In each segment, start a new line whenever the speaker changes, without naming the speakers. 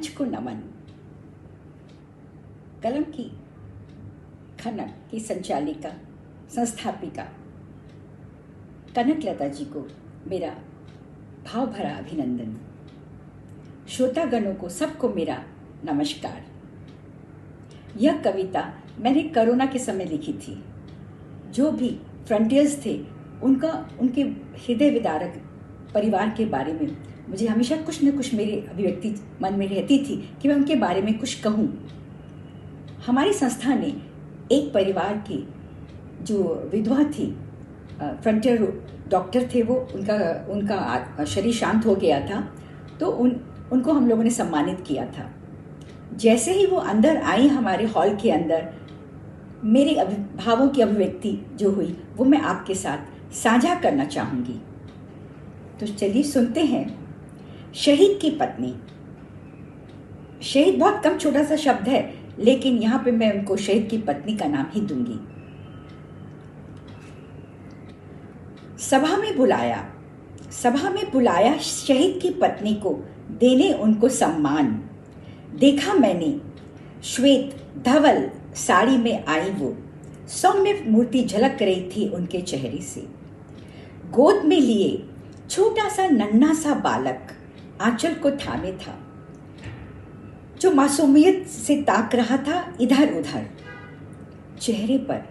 को नमन। कलम की खनक की संचालिका संस्थापिका कनकलता जी को मेरा भाव भरा अभिनंदन। श्रोतागणों को सबको मेरा नमस्कार। यह कविता मैंने कोरोना के समय लिखी थी। जो भी फ्रंटियर्स थे उनके हृदय विदारक परिवार के बारे में मुझे हमेशा कुछ न कुछ मेरी अभिव्यक्ति मन में रहती थी कि मैं उनके बारे में कुछ कहूँ। हमारी संस्था ने एक परिवार की जो विधवा थी, फ्रंटियर डॉक्टर थे, वो उनका शरीर शांत हो गया था, तो उनको हम लोगों ने सम्मानित किया था। जैसे ही वो अंदर आई हमारे हॉल के अंदर, मेरे भावों की अभिव्यक्ति जो हुई वो मैं आपके साथ साझा करना चाहूँगी। तो चलिए सुनते हैं। शहीद की पत्नी। शहीद बहुत कम छोटा सा शब्द है, लेकिन यहाँ पे मैं उनको शहीद की पत्नी का नाम ही दूंगी। सभा में बुलाया शहीद की पत्नी को, देने उनको सम्मान। देखा मैंने श्वेत धवल साड़ी में आई वो, सौम्य मूर्ति झलक रही थी उनके चेहरे से। गोद में लिए छोटा सा नन्हा सा बालक आंचल को थामे था, जो मासूमियत से ताक रहा था इधर उधर। चेहरे पर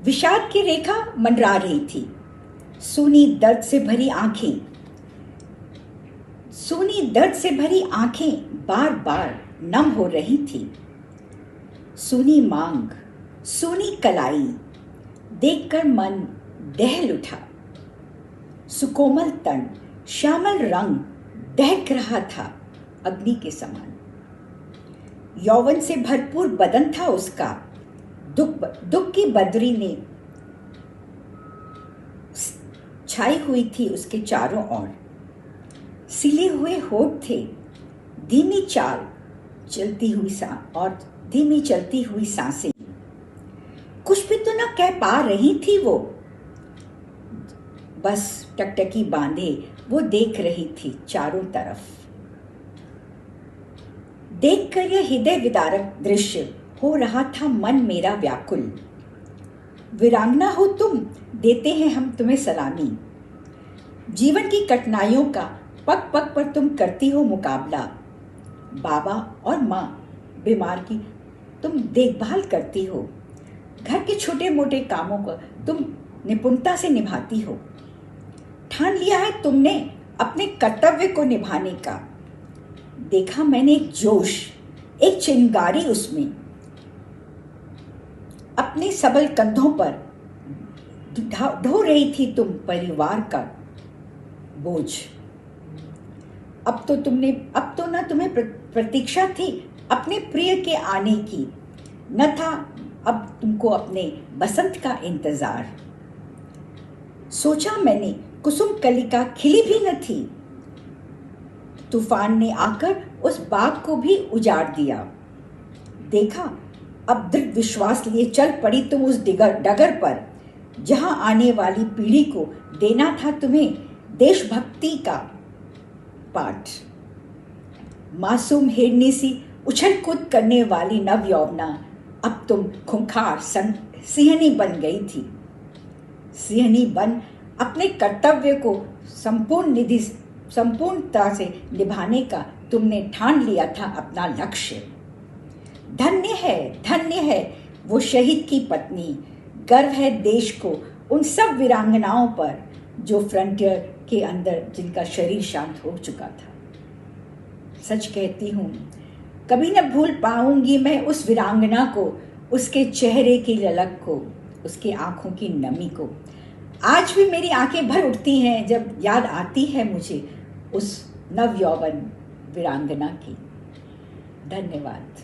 विषाद की रेखा मंडरा रही थी। सूनी दर्द से भरी आंखें बार बार नम हो रही थी। सूनी मांग, सूनी कलाई देखकर मन दहल उठा। सुकोमल तन, श्यामल रंग दहक रहा था अग्नि के समान। यौवन से भरपूर बदन था उसका, दुख की बदरी ने छाई हुई थी उसके चारों ओर। सिले हुए होठ थे, धीमी चलती हुई सांसें। कुछ भी तो न कह पा रही थी वो, बस टकटकी बांधे वो देख रही थी चारों तरफ। देखकर यह हृदय विदारक दृश्य हो रहा था मन मेरा व्याकुल। वीरांगना हो तुम, देते हैं हम तुम्हें सलामी। जीवन की कठिनाइयों का पग पग पर तुम करती हो मुकाबला। बाबा और माँ बीमार की तुम देखभाल करती हो। घर के छोटे मोटे कामों को तुम निपुणता से निभाती हो। ठान लिया है तुमने अपने कर्तव्य को निभाने का। देखा मैंने एक जोश, एक चिंगारी उसमें। अपने सबल कंधों पर ढो रही थी तुम परिवार का बोझ। अब तो ना तुम्हें प्रतीक्षा थी अपने प्रिय के आने की, न था अब तुमको अपने बसंत का इंतजार। सोचा मैंने कुसुम कलिका खिली भी न थी, तूफान ने आकर उस बाग को भी उजाड़ दिया। देखा अब दृढ़ विश्वास लिए चल पड़ी तुम उस डगर पर, जहां आने वाली पीढ़ी को देना था तुम्हें देशभक्ति का पाठ। मासूम हिरनी सी उछल कूद करने वाली नव यौवना, अब तुम खूंखार सिंहनी बन गई थी। सिंहनी बन अपने कर्तव्य को संपूर्णता से निभाने का तुमने ठान लिया था अपना लक्ष्य। धन्य है वो शहीद की पत्नी। गर्व है देश को उन सब वीरांगनाओं पर जो फ्रंटियर के अंदर जिनका शरीर शांत हो चुका था। सच कहती हूँ, कभी न भूल पाऊंगी मैं उस वीरांगना को, उसके चेहरे की ललक को, उसकी आंखों की नमी को। आज भी मेरी आंखें भर उठती हैं जब याद आती है मुझे उस नव यौवन वीरांगना की। धन्यवाद।